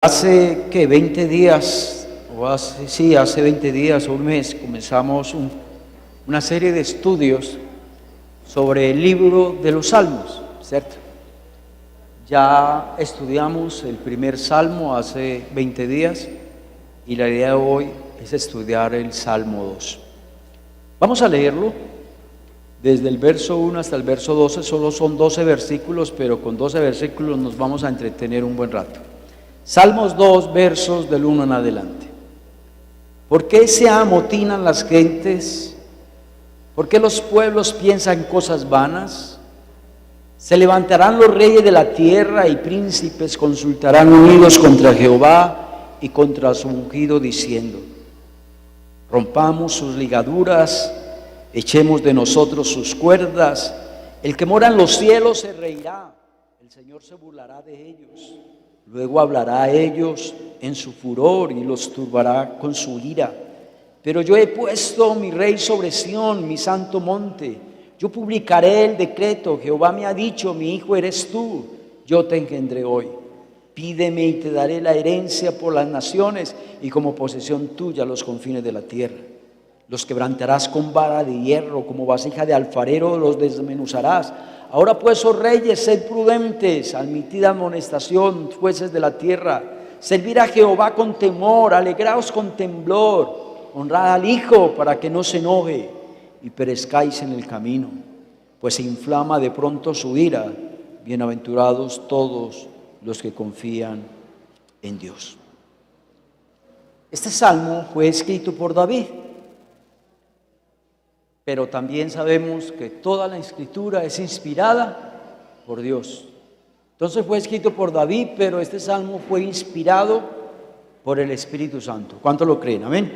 Hace 20 días, hace 20 días o un mes, comenzamos una serie de estudios sobre el libro de los Salmos, ¿cierto? Ya estudiamos el primer Salmo hace 20 días y la idea de hoy es estudiar el Salmo 2. Vamos a leerlo desde el verso 1 hasta el verso 12, solo son 12 versículos, pero con 12 versículos nos vamos a entretener un buen rato. Salmos 2, versos del 1 en adelante. ¿Por qué se amotinan las gentes? ¿Por qué los pueblos piensan cosas vanas? Se levantarán los reyes de la tierra y príncipes consultarán unidos contra Jehová y contra su ungido, diciendo: rompamos sus ligaduras, echemos de nosotros sus cuerdas. El que mora en los cielos se reirá, el Señor se burlará de ellos. Luego hablará a ellos en su furor y los turbará con su ira. Pero yo he puesto mi rey sobre Sión, mi santo monte. Yo publicaré el decreto. Jehová me ha dicho: mi hijo eres tú, yo te engendré hoy. Pídeme y te daré la herencia por las naciones y como posesión tuya los confines de la tierra. Los quebrantarás con vara de hierro, como vasija de alfarero los desmenuzarás. Ahora pues, oh reyes, sed prudentes, admitid amonestación, jueces de la tierra. Servid a Jehová con temor, alegraos con temblor. Honrad al Hijo para que no se enoje y perezcáis en el camino, pues se inflama de pronto su ira. Bienaventurados todos los que confían en Dios. Este salmo fue escrito por David, pero también sabemos que toda la escritura es inspirada por Dios. Entonces fue escrito por David, pero este salmo fue inspirado por el Espíritu Santo. ¿Cuántos lo creen? Amén.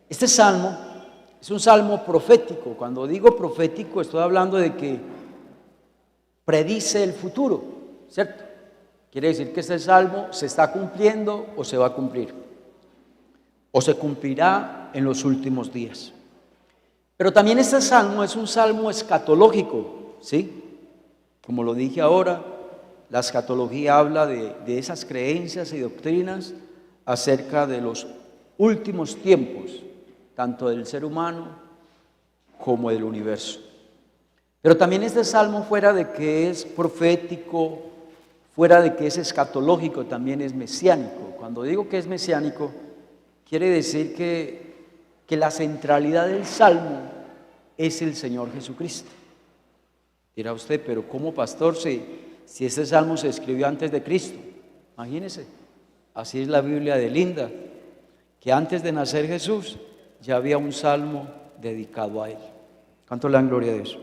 Este salmo es un salmo profético. Cuando digo profético, estoy hablando de que predice el futuro, ¿cierto? Quiere decir que este salmo se está cumpliendo o se va a cumplir, o se cumplirá en los últimos días. Pero también este salmo es un salmo escatológico, ¿sí? Como lo dije ahora, la escatología habla de esas creencias y doctrinas acerca de los últimos tiempos, tanto del ser humano como del universo. Pero también este salmo, fuera de que es profético, fuera de que es escatológico, también es mesiánico. Cuando digo que es mesiánico, quiere decir que la centralidad del salmo es el Señor Jesucristo. Dirá usted: pero ¿cómo, pastor, si este salmo se escribió antes de Cristo? Imagínese, así es la Biblia de linda, que antes de nacer Jesús ya había un salmo dedicado a él. ¿Cuánto le dan gloria a Dios?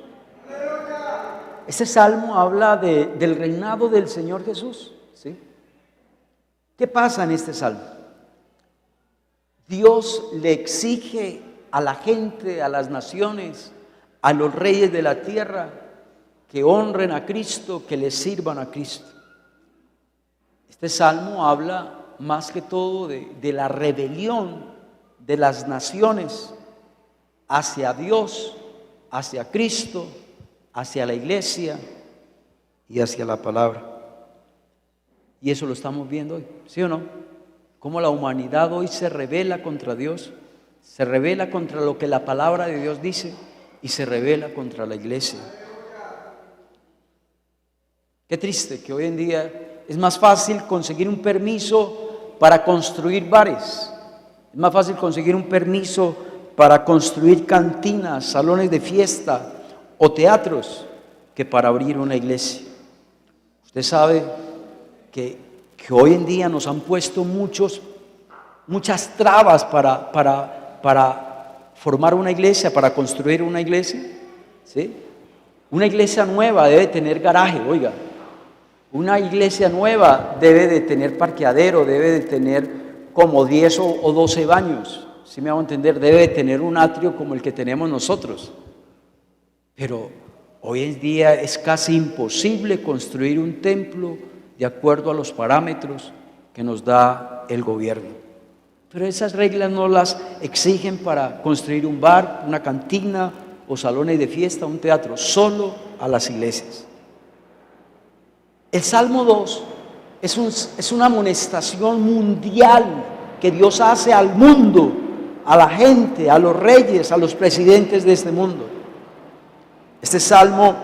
Este salmo habla del reinado del Señor Jesús, ¿sí? ¿Qué pasa en este salmo? Dios le exige a la gente, a las naciones, a los reyes de la tierra, que honren a Cristo, que le sirvan a Cristo. Este salmo habla más que todo de la rebelión de las naciones hacia Dios, hacia Cristo, hacia la iglesia y hacia la palabra. Y eso lo estamos viendo hoy, ¿sí o no? Cómo la humanidad hoy se rebela contra Dios, se rebela contra lo que la palabra de Dios dice y se rebela contra la iglesia. Qué triste que hoy en día es más fácil conseguir un permiso para construir bares, es más fácil conseguir un permiso para construir cantinas, salones de fiesta o teatros que para abrir una iglesia. Usted sabe que hoy en día nos han puesto muchas trabas para formar una iglesia, para construir una iglesia, ¿sí? Una iglesia nueva debe tener garaje, oiga. Una iglesia nueva debe de tener parqueadero, debe de tener como 10 o 12 baños, ¿sí me hago entender? Debe de tener un atrio como el que tenemos nosotros. Pero hoy en día es casi imposible construir un templo de acuerdo a los parámetros que nos da el gobierno. Pero esas reglas no las exigen para construir un bar, una cantina o salones de fiesta, un teatro, solo a las iglesias. El Salmo 2 Es una amonestación mundial que Dios hace al mundo, a la gente, a los reyes, a los presidentes de este mundo. Este salmo,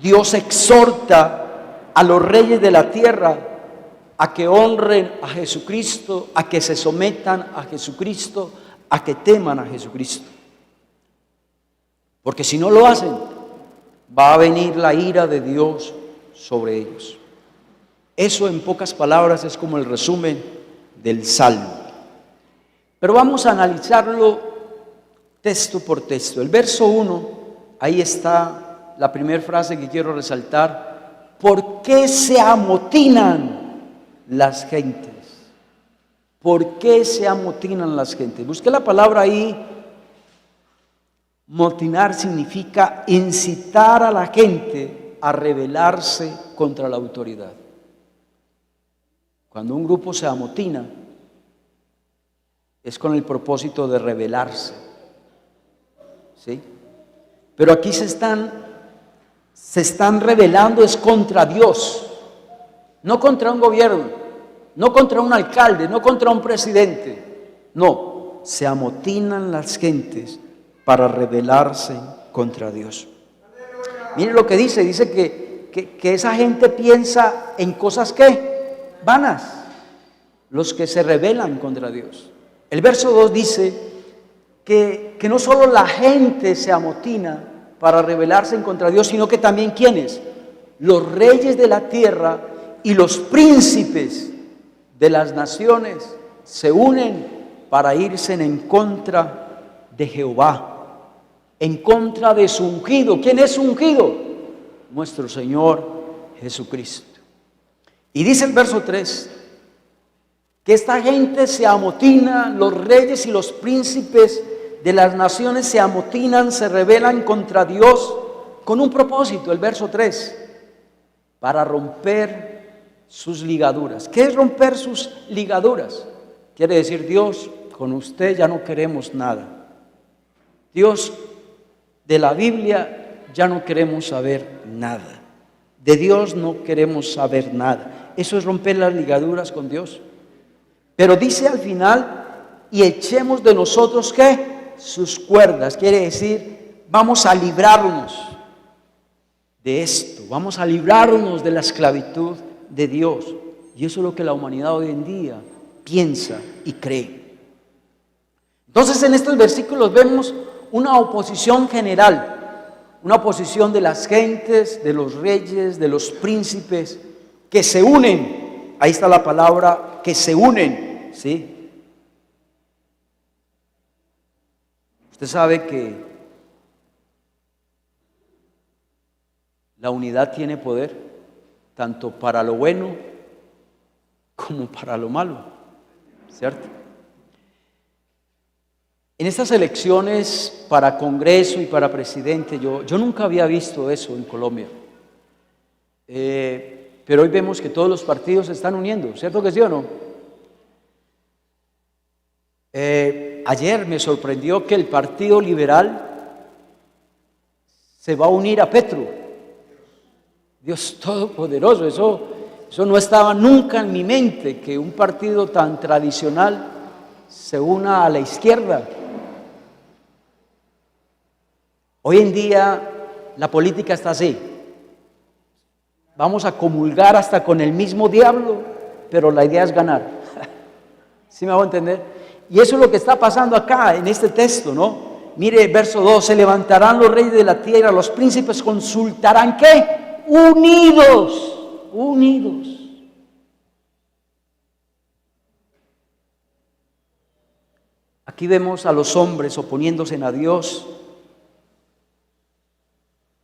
Dios exhorta a los reyes de la tierra a que honren a Jesucristo, a que se sometan a Jesucristo, a que teman a Jesucristo. Porque si no lo hacen, va a venir la ira de Dios sobre ellos. Eso, en pocas palabras, es como el resumen del Salmo. Pero vamos a analizarlo texto por texto. El verso 1, ahí está la primera frase que quiero resaltar. ¿Por qué se amotinan las gentes? ¿Por qué se amotinan las gentes? Busqué la palabra ahí. Motinar significa incitar a la gente a rebelarse contra la autoridad. Cuando un grupo se amotina, es con el propósito de rebelarse, ¿sí? Pero aquí se están rebelando es contra Dios, no contra un gobierno, no contra un alcalde, no contra un presidente. No, se amotinan las gentes para rebelarse contra Dios. Mire lo que dice que esa gente piensa en cosas que vanas, los que se rebelan contra Dios. El verso 2 dice que no solo la gente se amotina para rebelarse en contra Dios, sino que también ¿quiénes? Los reyes de la tierra y los príncipes de las naciones se unen para irse en contra de Jehová, en contra de su ungido. ¿Quién es su ungido? Nuestro Señor Jesucristo. Y dice el verso 3, que esta gente se amotina, los reyes y los príncipes de las naciones se amotinan, se rebelan contra Dios con un propósito, el verso 3, para romper sus ligaduras. ¿Qué es romper sus ligaduras? Quiere decir, Dios, con usted ya no queremos nada. Dios, de la Biblia ya no queremos saber nada. De Dios no queremos saber nada. Eso es romper las ligaduras con Dios. Pero dice al final, y echemos de nosotros, ¿qué? Sus cuerdas. Quiere decir, vamos a librarnos de esto, vamos a librarnos de la esclavitud de Dios. Y eso es lo que la humanidad hoy en día piensa y cree. Entonces en estos versículos vemos una oposición general, una oposición de las gentes, de los reyes, de los príncipes, que se unen. Ahí está la palabra, que se unen, ¿sí? Usted sabe que la unidad tiene poder, tanto para lo bueno como para lo malo, ¿cierto? En estas elecciones para Congreso y para presidente, yo nunca había visto eso en Colombia. Pero hoy vemos que todos los partidos se están uniendo, ¿cierto que sí o no? Ayer me sorprendió que el Partido Liberal se va a unir a Petro. Dios Todopoderoso, eso no estaba nunca en mi mente, que un partido tan tradicional se una a la izquierda. Hoy en día la política está así. Vamos a comulgar hasta con el mismo diablo, pero la idea es ganar. ¿Sí me hago entender? Y eso es lo que está pasando acá en este texto, ¿no? Mire, verso 2, se levantarán los reyes de la tierra, los príncipes consultarán, ¿qué? Unidos, unidos. Aquí vemos a los hombres oponiéndose a Dios.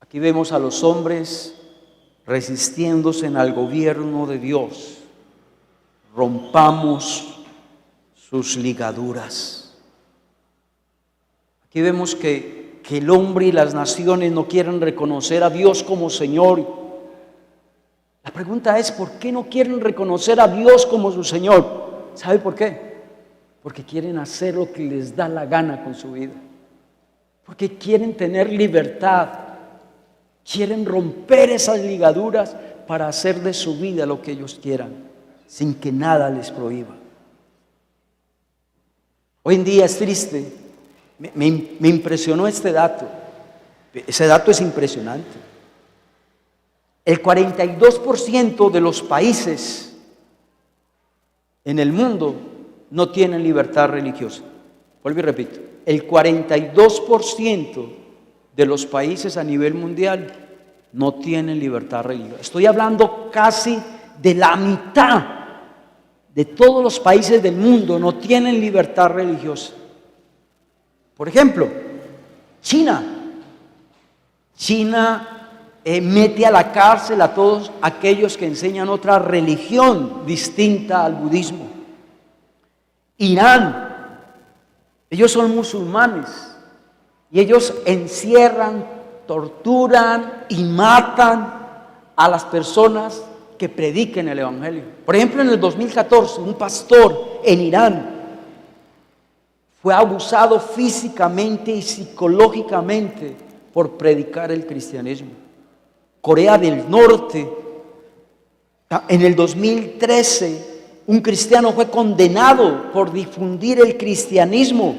Aquí vemos a los hombres resistiéndose al gobierno de Dios. Rompamos sus ligaduras. Aquí vemos que el hombre y las naciones no quieren reconocer a Dios como Señor. La pregunta es, ¿por qué no quieren reconocer a Dios como su Señor? ¿Sabe por qué? Porque quieren hacer lo que les da la gana con su vida. Porque quieren tener libertad. Quieren romper esas ligaduras para hacer de su vida lo que ellos quieran, sin que nada les prohíba. Hoy en día es triste, me impresionó este dato, ese dato es impresionante. El 42% de los países en el mundo no tienen libertad religiosa. Vuelvo y repito, el 42% de los países a nivel mundial no tienen libertad religiosa. Estoy hablando casi de la mitad de todos los países del mundo no tienen libertad religiosa. Por ejemplo, China mete a la cárcel a todos aquellos que enseñan otra religión distinta al budismo. Irán, ellos son musulmanes y ellos encierran, torturan y matan a las personas que prediquen el evangelio. Por ejemplo, en el 2014, un pastor en Irán fue abusado físicamente y psicológicamente por predicar el cristianismo. Corea del Norte, en el 2013, un cristiano fue condenado por difundir el cristianismo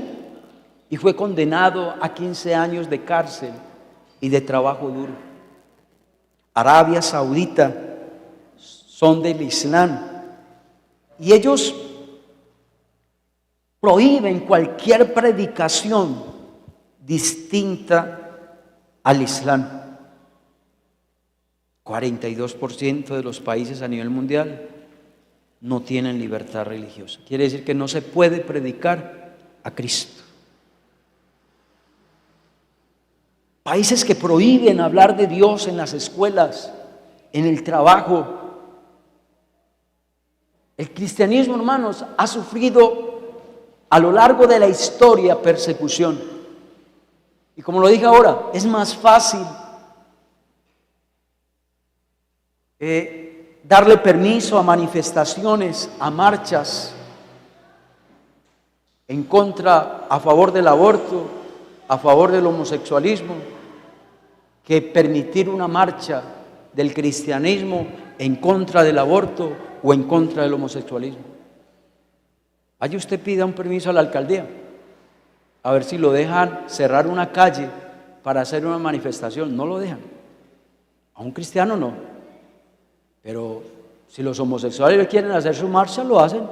y fue condenado a 15 años de cárcel y de trabajo duro. Arabia Saudita son del Islam y ellos prohíben cualquier predicación distinta al Islam. 42% de los países a nivel mundial no tienen libertad religiosa. Quiere decir que no se puede predicar a Cristo. Países que prohíben hablar de Dios en las escuelas, en el trabajo. El cristianismo, hermanos, ha sufrido a lo largo de la historia persecución. Y como lo dije ahora, es más fácil darle permiso a manifestaciones, a marchas en contra, a favor del aborto, a favor del homosexualismo, que permitir una marcha del cristianismo en contra del aborto o en contra del homosexualismo. Allí usted pida un permiso a la alcaldía, a ver si lo dejan cerrar una calle para hacer una manifestación. No lo dejan. A un cristiano no. Pero si los homosexuales quieren hacer su marcha, lo hacen.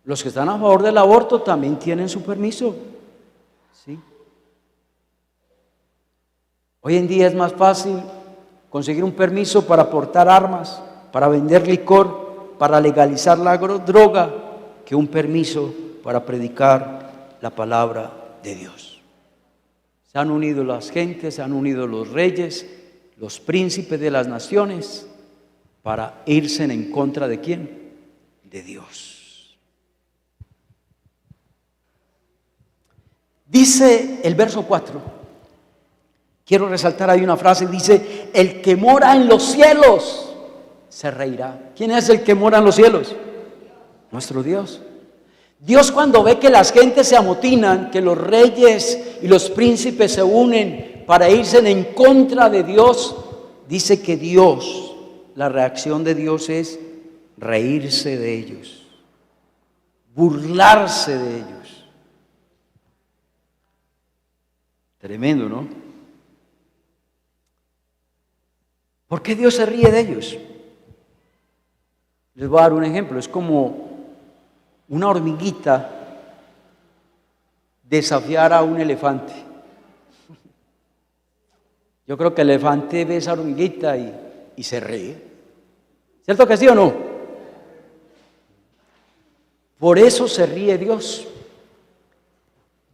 Los que están a favor del aborto también tienen su permiso. ¿Sí? Hoy en día es más fácil conseguir un permiso para portar armas, para vender licor, para legalizar la droga, que un permiso para predicar la palabra de Dios. Se han unido las gentes, se han unido los reyes, los príncipes de las naciones, para irse en contra de ¿quién? De Dios. Dice el verso 4, quiero resaltar ahí una frase, dice, el que mora en los cielos se reirá. ¿Quién es el que mora en los cielos? Nuestro Dios. Dios, cuando ve que las gentes se amotinan, que los reyes y los príncipes se unen para irse en contra de Dios, dice que Dios, la reacción de Dios es reírse de ellos, burlarse de ellos. Tremendo, ¿no? ¿Por qué Dios se ríe de ellos? Les voy a dar un ejemplo. Es como una hormiguita desafiar a un elefante. Yo creo que el elefante ve esa hormiguita y se ríe. ¿Cierto que sí o no? Por eso se ríe Dios.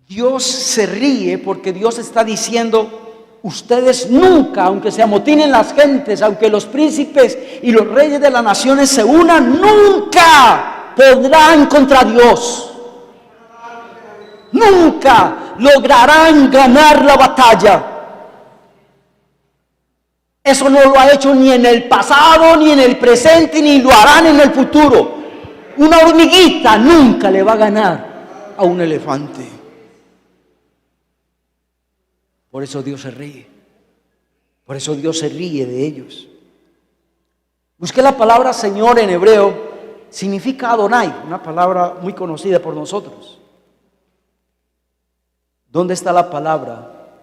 Dios se ríe porque Dios está diciendo, ustedes nunca, aunque se amotinen las gentes, aunque los príncipes y los reyes de las naciones se unan, nunca podrán contra Dios. Nunca lograrán ganar la batalla. Eso no lo ha hecho ni en el pasado, ni en el presente, ni lo harán en el futuro. Una hormiguita nunca le va a ganar a un elefante. Por eso Dios se ríe. Por eso Dios se ríe de ellos. Busqué la palabra Señor en hebreo, significa Adonai, una palabra muy conocida por nosotros. ¿Dónde está la palabra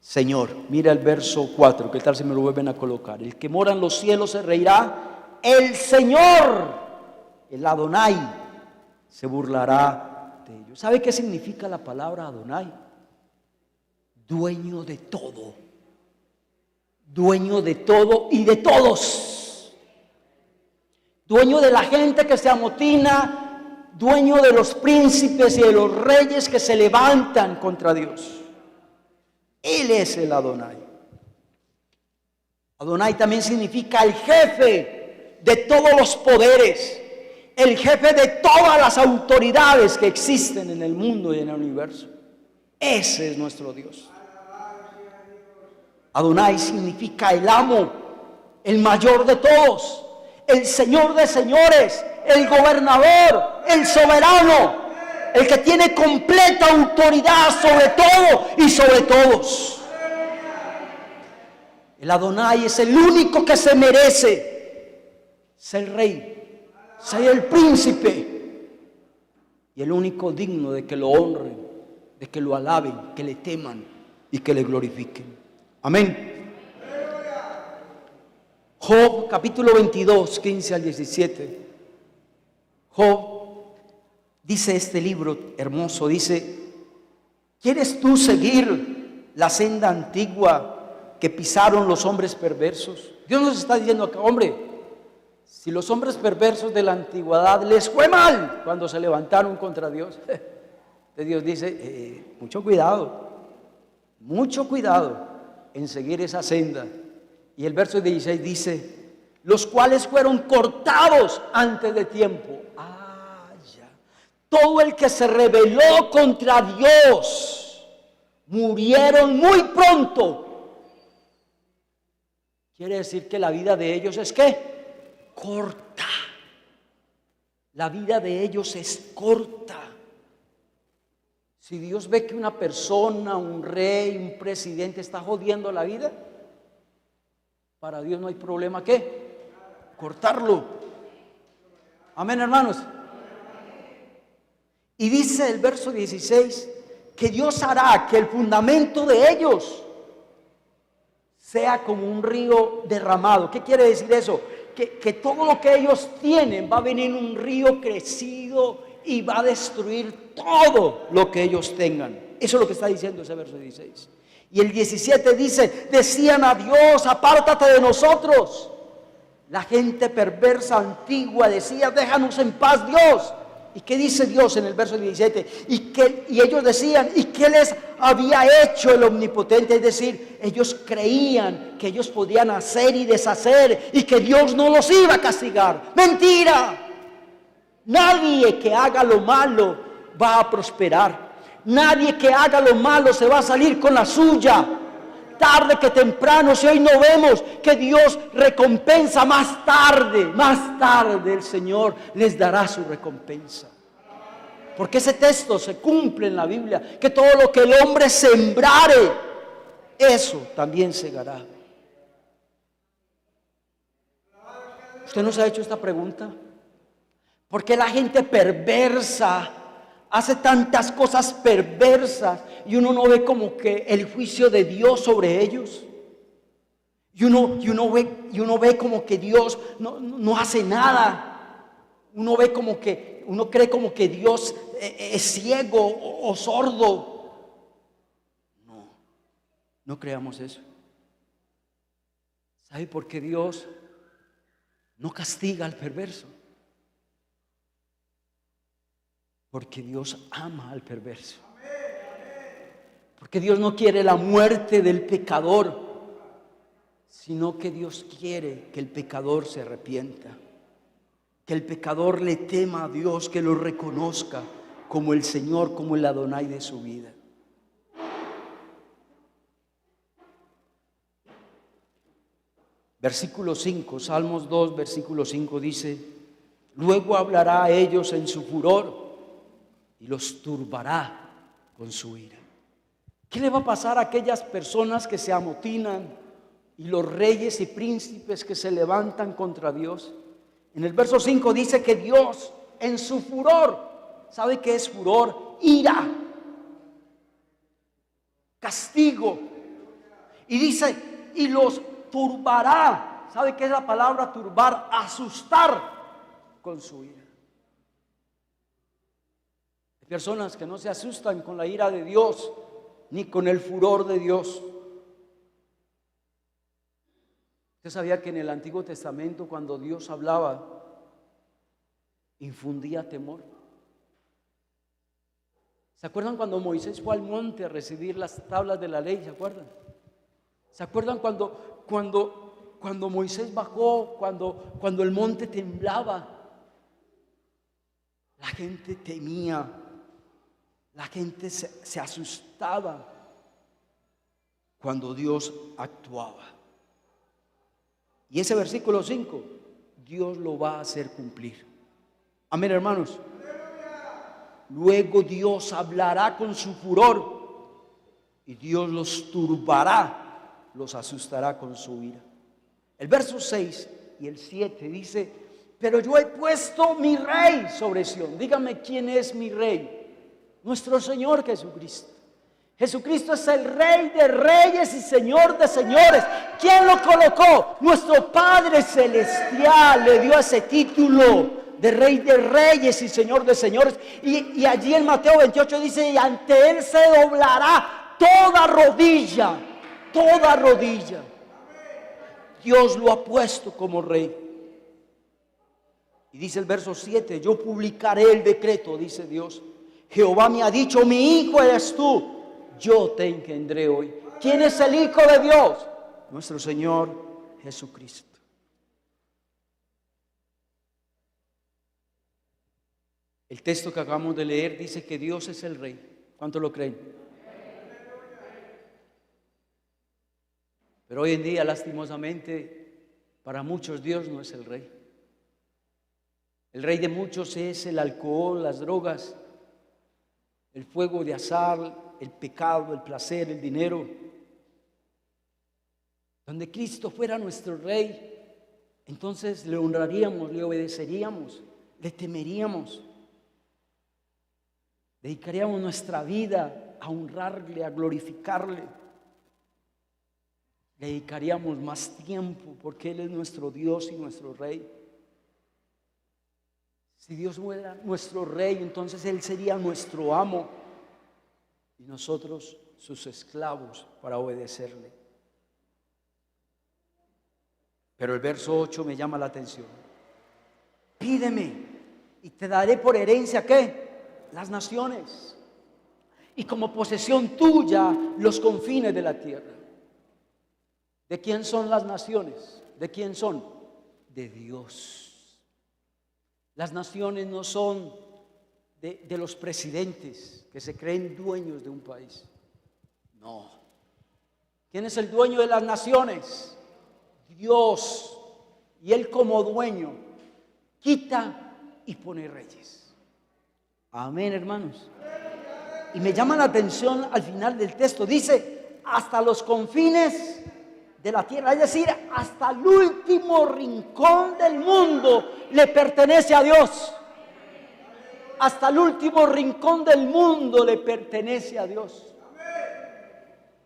Señor? Mira el verso 4, ¿qué tal si me lo vuelven a colocar? El que mora en los cielos se reirá, el Señor, el Adonai, se burlará de ellos. ¿Sabe qué significa la palabra Adonai? Dueño de todo. Dueño de todo y de todos. Dueño de la gente que se amotina, dueño de los príncipes y de los reyes que se levantan contra Dios. Él es el Adonai. Adonai también significa el jefe de todos los poderes, el jefe de todas las autoridades que existen en el mundo y en el universo. Ese es nuestro Dios. Adonai significa el amo, el mayor de todos, el Señor de señores, el gobernador, el soberano, el que tiene completa autoridad sobre todo y sobre todos. El Adonai es el único que se merece ser rey, ser el príncipe y el único digno de que lo honren, de que lo alaben, que le teman y que le glorifiquen. Amén. Job, capítulo 22, 15 al 17. Job dice este libro hermoso, dice: ¿quieres tú seguir la senda antigua que pisaron los hombres perversos? Dios nos está diciendo acá, hombre, si los hombres perversos de la antigüedad les fue mal cuando se levantaron contra Dios, Dios dice, mucho cuidado en seguir esa senda. Y el verso 16 dice: los cuales fueron cortados antes de tiempo. Ya. Todo el que se rebeló contra Dios murieron muy pronto. Quiere decir que la vida de ellos es ¿qué? Corta. La vida de ellos es corta. Si Dios ve que una persona, un rey, un presidente está jodiendo la vida, para Dios no hay problema, ¿qué? Cortarlo. Amén, hermanos. Y dice el verso 16 que Dios hará que el fundamento de ellos sea como un río derramado. ¿Qué quiere decir eso? Que todo lo que ellos tienen va a venir un río crecido y va a destruir todo lo que ellos tengan. Eso es lo que está diciendo ese verso 16. Y el 17 dice: decían a Dios, apártate de nosotros. La gente perversa antigua decía: déjanos en paz, Dios. ¿Y qué dice Dios en el verso 17? Y ellos decían: ¿y qué les había hecho el omnipotente? Es decir, ellos creían que ellos podían hacer y deshacer y que Dios no los iba a castigar. ¡Mentira! Nadie que haga lo malo va a prosperar. Nadie que haga lo malo se va a salir con la suya. Tarde que temprano, si hoy no vemos que Dios recompensa, más tarde el Señor les dará su recompensa. Porque ese texto se cumple en la Biblia, que todo lo que el hombre sembrare, eso también segará. ¿Usted no se ha hecho esta pregunta? ¿Por qué la gente perversa hace tantas cosas perversas y uno no ve como que el juicio de Dios sobre ellos? Y uno ve como que Dios no hace nada. Uno cree como que Dios es ciego o sordo. No creamos eso. ¿Sabe por qué Dios no castiga al perverso? Porque Dios ama al perverso. Porque Dios no quiere la muerte del pecador, sino que Dios quiere que el pecador se arrepienta, que el pecador le tema a Dios, que lo reconozca como el Señor, como el Adonai de su vida. Versículo 5, Salmos 2, versículo 5 dice: luego hablará a ellos en su furor y los turbará con su ira. ¿Qué le va a pasar a aquellas personas que se amotinan y los reyes y príncipes que se levantan contra Dios. En el verso 5 dice que Dios en su furor, ¿sabe qué es furor? Ira, castigo. Y dice, y los turbará. ¿Sabe qué es la palabra turbar? Asustar con su ira. Hay personas que no se asustan con la ira de Dios, ni con el furor de Dios. ¿Usted sabía que en el Antiguo Testamento, cuando Dios hablaba, infundía temor? ¿Se acuerdan cuando Moisés fue al monte a recibir las tablas de la ley? ¿Se acuerdan? ¿Se acuerdan cuando Moisés bajó, cuando el monte temblaba? La gente temía, la gente se asustaba cuando Dios actuaba. Y ese versículo 5, Dios lo va a hacer cumplir. Amén, hermanos. Luego Dios hablará con su furor y Dios los turbará, los asustará con su ira. El verso 6 y el 7 dice, pero yo he puesto mi rey sobre Sión. Dígame quién es mi rey. Nuestro Señor Jesucristo. Jesucristo es el Rey de reyes y Señor de señores. ¿Quién lo colocó? Nuestro Padre Celestial le dio ese título de Rey de reyes y Señor de señores. Y allí en Mateo 28 dice, y ante Él se doblará toda rodilla, toda rodilla. Dios lo ha puesto como Rey. Y dice el verso 7, yo publicaré el decreto, dice Dios. Jehová me ha dicho, mi hijo eres tú. Yo te engendré hoy. ¿Quién es el Hijo de Dios? Nuestro Señor Jesucristo. El texto que acabamos de leer dice que Dios es el Rey. ¿Cuántos lo creen? Pero hoy en día, lastimosamente, para muchos Dios no es el Rey. El Rey de muchos es el alcohol, las drogas, el fuego de azar, el pecado, el placer, el dinero. Donde Cristo fuera nuestro Rey, entonces le honraríamos, le obedeceríamos, le temeríamos. Dedicaríamos nuestra vida a honrarle, a glorificarle. Le dedicaríamos más tiempo porque Él es nuestro Dios y nuestro Rey. Si Dios fuera nuestro Rey, entonces Él sería nuestro amo y nosotros sus esclavos para obedecerle. Pero el verso 8 me llama la atención. Pídeme y te daré por herencia, ¿qué? Las naciones, y como posesión tuya los confines de la tierra. ¿De quién son las naciones? ¿De quién son? De Dios. Las naciones no son de los presidentes que se creen dueños de un país. No. ¿Quién es el dueño de las naciones? Dios. Y Él como dueño quita y pone reyes. Amén, hermanos. Y me llama la atención al final del texto. Dice, hasta los confines de la tierra, es decir, hasta el último rincón del mundo le pertenece a Dios. Hasta el último rincón del mundo le pertenece a Dios.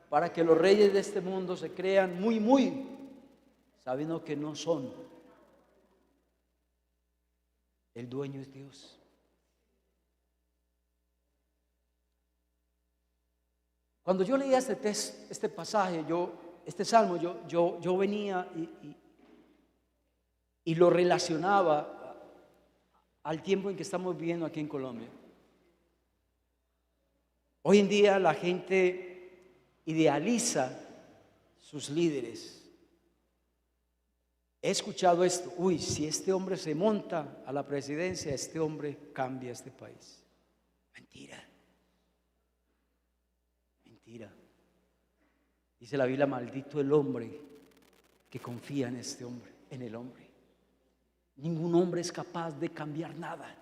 Para que los reyes de este mundo se crean muy, sabiendo que no son. El dueño es Dios. Cuando yo leía este pasaje, este salmo, yo venía y lo relacionaba al tiempo en que estamos viviendo aquí en Colombia. Hoy en día la gente idealiza sus líderes. He escuchado esto, si este hombre se monta a la presidencia, este hombre cambia este país. Mentira. Dice la Biblia, maldito el hombre que confía en este hombre, en el hombre. Ningún hombre es capaz de cambiar nada.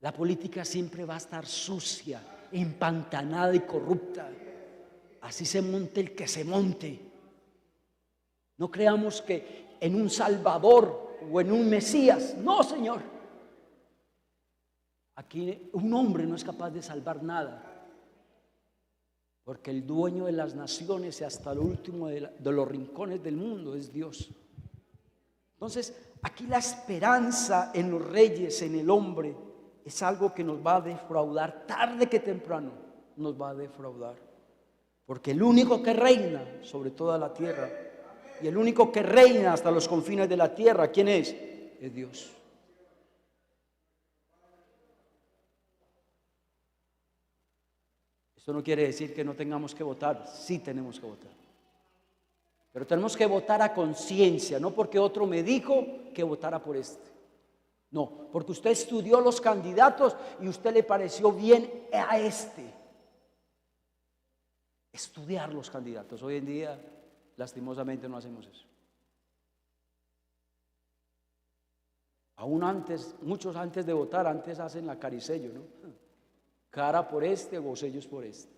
La política siempre va a estar sucia, empantanada y corrupta. Así se monte el que se monte. No creamos que en un Salvador o en un Mesías. No, Señor. Aquí un hombre no es capaz de salvar nada. Porque el dueño de las naciones y hasta lo último de los rincones del mundo es Dios. Entonces, aquí la esperanza en los reyes, en el hombre, es algo que nos va a defraudar tarde que temprano. Nos va a defraudar. Porque el único que reina sobre toda la tierra y el único que reina hasta los confines de la tierra, ¿quién es? Es Dios. Esto no quiere decir que no tengamos que votar, sí tenemos que votar. Pero tenemos que votar a conciencia, no porque otro me dijo que votara por este. No, porque usted estudió los candidatos y usted le pareció bien a este. Estudiar los candidatos. Hoy en día, lastimosamente, no hacemos eso. Aún antes, muchos antes de votar, antes hacen la caricello, ¿no? Cara por este, vocellos por este.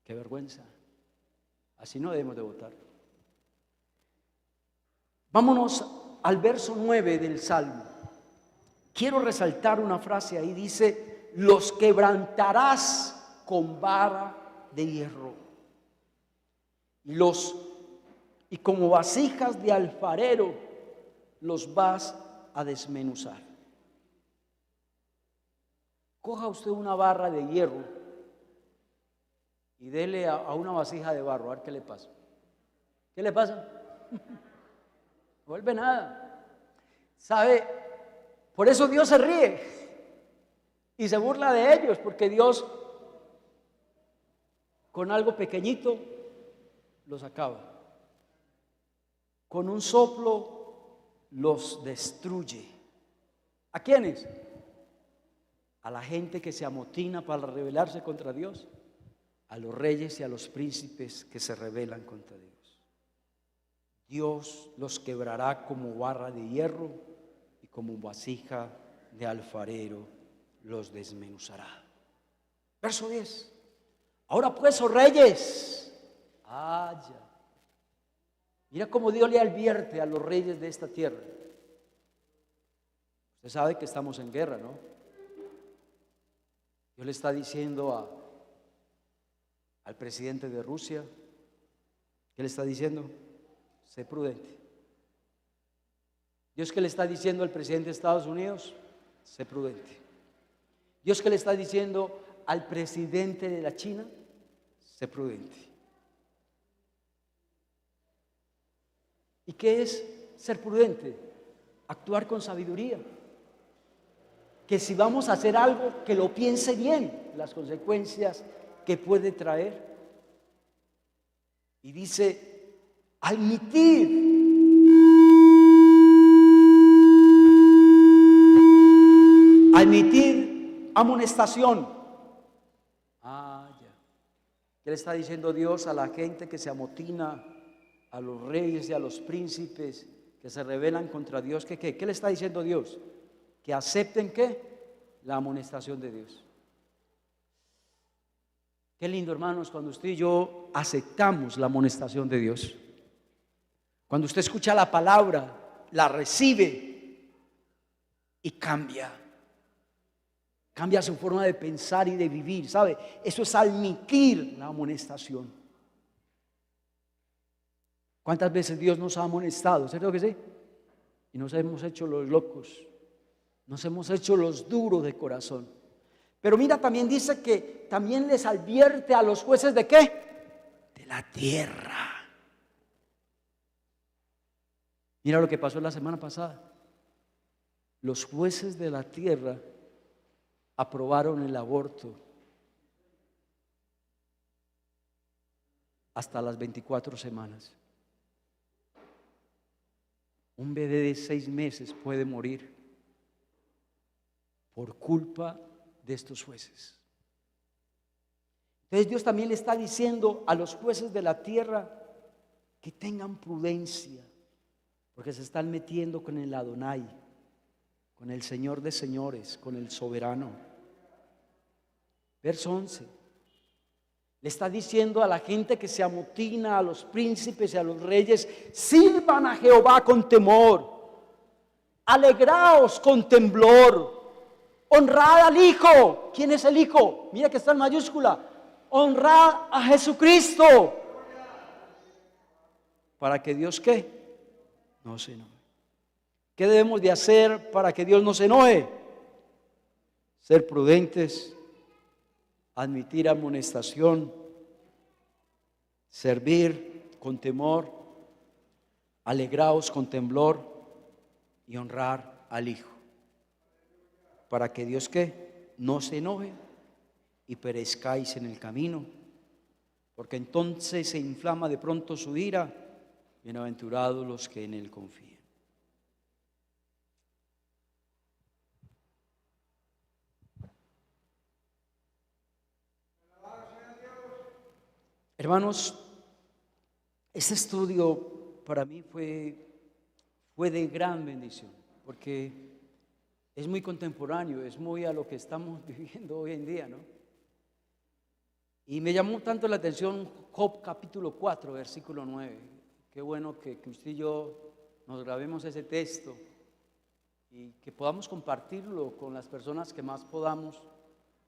Qué vergüenza. Así no debemos de votar. Vámonos al verso 9 del Salmo. Quiero resaltar una frase ahí, dice: los quebrantarás con vara de hierro, y como vasijas de alfarero los vas a desmenuzar. Coja usted una barra de hierro y dele a una vasija de barro, a ver qué le pasa. ¿Qué le pasa? No vuelve nada. ¿Sabe? Por eso Dios se ríe y se burla de ellos, porque Dios con algo pequeñito los acaba. Con un soplo los destruye. ¿A quiénes? A la gente que se amotina para rebelarse contra Dios, a los reyes y a los príncipes que se rebelan contra Dios. Dios los quebrará como barra de hierro y como vasija de alfarero los desmenuzará. Verso 10. Ahora pues, oh reyes, ya. Mira cómo Dios le advierte a los reyes de esta tierra. Usted sabe que estamos en guerra, ¿no? Dios le está diciendo al presidente de Rusia, ¿qué le está diciendo? Sé prudente. Dios, ¿qué le está diciendo al presidente de Estados Unidos? Sé prudente. Dios, ¿qué le está diciendo al presidente de la China? Sé prudente. ¿Y qué es ser prudente? Actuar con sabiduría. Que si vamos a hacer algo, que lo piense bien, las consecuencias que puede traer. Y dice, admitir amonestación. Ya. ¿Qué le está diciendo Dios a la gente que se amotina, a los reyes y a los príncipes que se rebelan contra Dios? ¿Qué le está diciendo Dios? Que acepten ¿qué? La amonestación de Dios. Qué lindo, hermanos, cuando usted y yo aceptamos la amonestación de Dios. Cuando usted escucha la palabra, la recibe y cambia su forma de pensar y de vivir, ¿sabe? Eso es admitir la amonestación. ¿Cuántas veces Dios nos ha amonestado? ¿Cierto que sí? Y nos hemos hecho los locos, nos hemos hecho los duros de corazón. Pero mira, también dice que también les advierte a los jueces ¿de qué? De la tierra. Mira lo que pasó la semana pasada. Los jueces de la tierra aprobaron el aborto hasta las 24 semanas. Un bebé de 6 meses puede morir por culpa de estos jueces. Entonces Dios también le está diciendo a los jueces de la tierra que tengan prudencia, porque se están metiendo con el Adonai, con el Señor de señores, con el soberano. Verso 11. Le está diciendo a la gente que se amotina, a los príncipes y a los reyes: sirvan a Jehová con temor, alegraos con temblor, honrad al Hijo. ¿Quién es el Hijo? Mira que está en mayúscula. Honrad a Jesucristo. ¿Para que Dios qué? No se enoje. ¿Qué debemos de hacer para que Dios no se enoje? Ser prudentes, admitir amonestación, servir con temor, alegraos con temblor y honrar al Hijo. Para que Dios ¿qué? No se enoje y perezcáis en el camino, porque entonces se inflama de pronto su ira. Bienaventurados los que en Él confían. Hermanos, este estudio para mí fue de gran bendición, porque es muy contemporáneo, es muy a lo que estamos viviendo hoy en día, ¿no? Y me llamó tanto la atención Job capítulo 4, versículo 9. Qué bueno que usted y yo nos grabemos ese texto y que podamos compartirlo con las personas que más podamos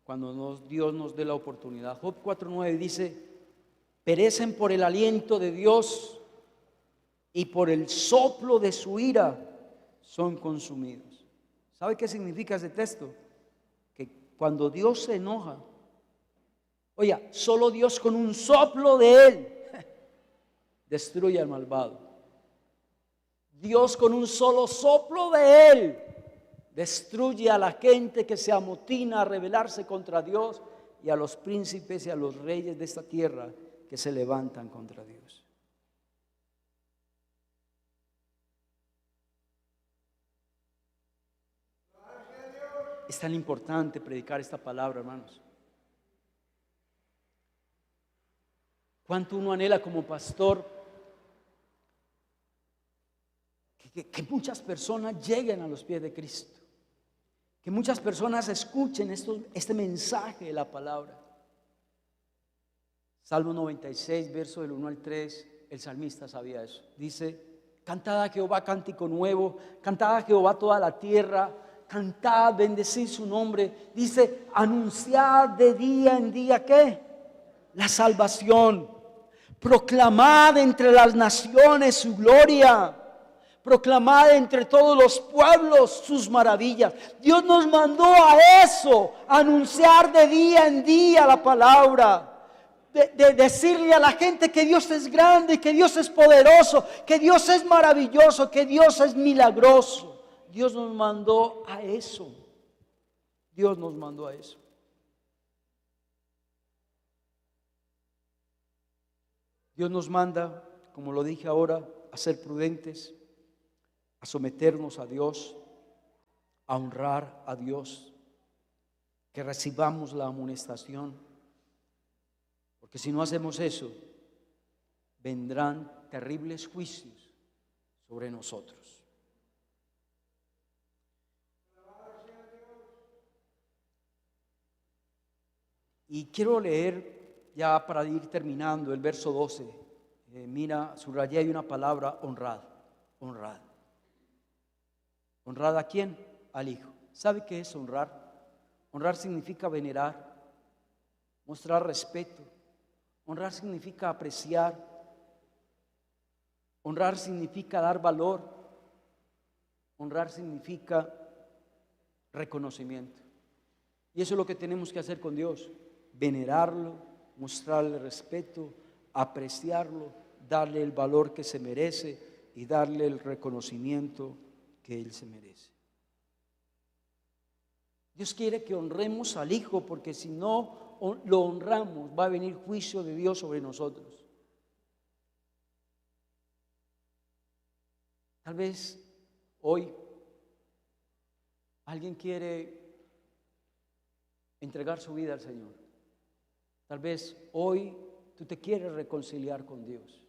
cuando Dios nos dé la oportunidad. Job 4:9 dice: perecen por el aliento de Dios y por el soplo de su ira son consumidos. ¿Sabe qué significa ese texto? Que cuando Dios se enoja, oiga, solo Dios con un soplo de Él destruye al malvado. Dios con un solo soplo de Él destruye a la gente que se amotina a rebelarse contra Dios y a los príncipes y a los reyes de esta tierra que se levantan contra Dios. Es tan importante predicar esta palabra, hermanos. ¿Cuánto uno anhela como pastor que muchas personas lleguen a los pies de Cristo? Que muchas personas escuchen este mensaje de la palabra. Salmo 96, verso del 1 al 3, el salmista sabía eso. Dice: cantad a Jehová cántico nuevo, cantad a Jehová toda la tierra, cantad, bendecid su nombre. Dice: anunciad de día en día ¿qué? La salvación. Proclamad entre las naciones su gloria. Proclamad entre todos los pueblos sus maravillas. Dios nos mandó a eso, a anunciar de día en día la palabra. De decirle a la gente que Dios es grande, que Dios es poderoso, que Dios es maravilloso, que Dios es milagroso. Dios nos mandó a eso. Dios nos mandó a eso. Dios nos manda, como lo dije ahora, a ser prudentes, a someternos a Dios, a honrar a Dios, que recibamos la amonestación, porque si no hacemos eso, vendrán terribles juicios sobre nosotros. Y quiero leer, ya para ir terminando, el verso 12. Mira, subrayé ahí una palabra: honrad, honrad. ¿Honrad a quién? Al Hijo. ¿Sabe qué es honrar? Honrar significa venerar, mostrar respeto. Honrar significa apreciar. Honrar significa dar valor. Honrar significa reconocimiento. Y eso es lo que tenemos que hacer con Dios: venerarlo, mostrarle respeto, apreciarlo, darle el valor que se merece y darle el reconocimiento que Él se merece. Dios quiere que honremos al Hijo, porque si no lo honramos, va a venir juicio de Dios sobre nosotros. Tal vez hoy alguien quiere entregar su vida al Señor. Tal vez hoy tú te quieres reconciliar con Dios,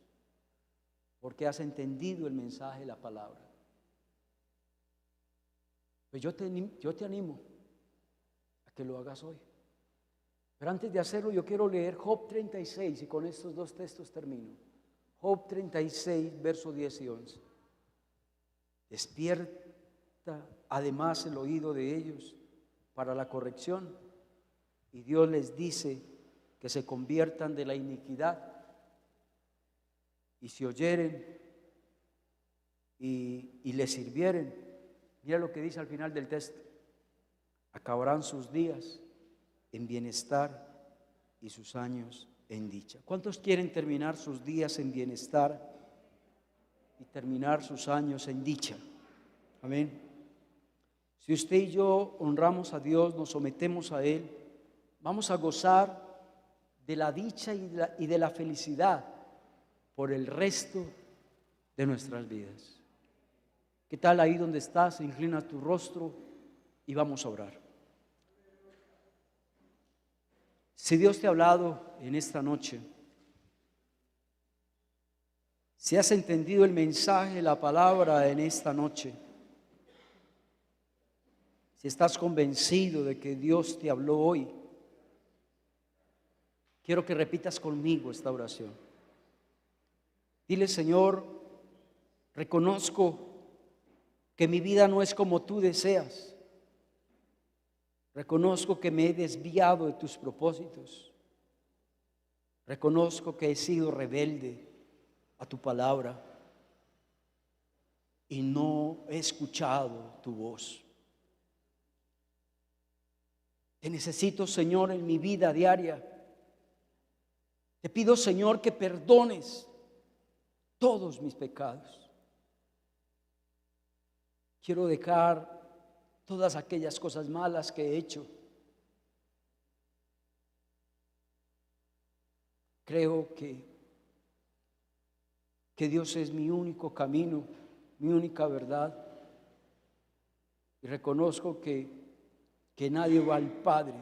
porque has entendido el mensaje de la palabra. Pues yo te animo a que lo hagas hoy. Pero antes de hacerlo, yo quiero leer Job 36 y con estos dos textos termino. Job 36, versos 10 y 11. Despierta además el oído de ellos para la corrección, y Dios les dice que se conviertan de la iniquidad, y si oyeren y les sirvieren, mira lo que dice al final del texto: acabarán sus días en bienestar y sus años en dicha. ¿Cuántos quieren terminar sus días en bienestar y terminar sus años en dicha? Amén. Si usted y yo honramos a Dios, nos sometemos a Él, vamos a gozar de la dicha y de la felicidad por el resto de nuestras vidas. ¿Qué tal ahí donde estás? Inclina tu rostro y vamos a orar. Si Dios te ha hablado en esta noche, si has entendido el mensaje, la palabra en esta noche, si estás convencido de que Dios te habló hoy, quiero que repitas conmigo esta oración. Dile: Señor, reconozco que mi vida no es como tú deseas. Reconozco que me he desviado de tus propósitos. Reconozco que he sido rebelde a tu palabra y no he escuchado tu voz. Te necesito, Señor, en mi vida diaria. Te pido, Señor, que perdones todos mis pecados. Quiero dejar todas aquellas cosas malas que he hecho. Creo que Dios es mi único camino, mi única verdad. Y reconozco que nadie va al Padre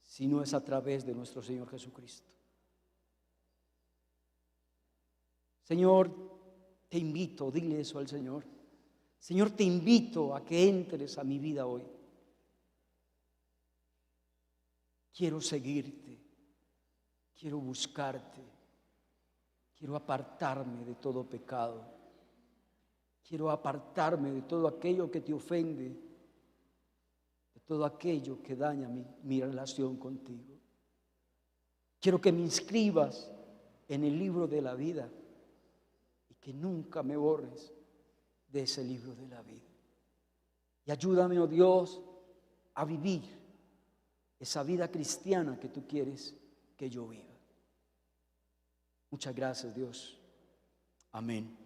si no es a través de nuestro Señor Jesucristo. Señor, te invito, dile eso al Señor. Señor, te invito a que entres a mi vida hoy. Quiero seguirte, quiero buscarte, quiero apartarme de todo pecado, quiero apartarme de todo aquello que te ofende, de todo aquello que daña mi relación contigo. Quiero que me inscribas en el libro de la vida y que nunca me borres de ese libro de la vida. Y ayúdame, oh Dios, a vivir esa vida cristiana que tú quieres que yo viva. Muchas gracias, Dios. Amén.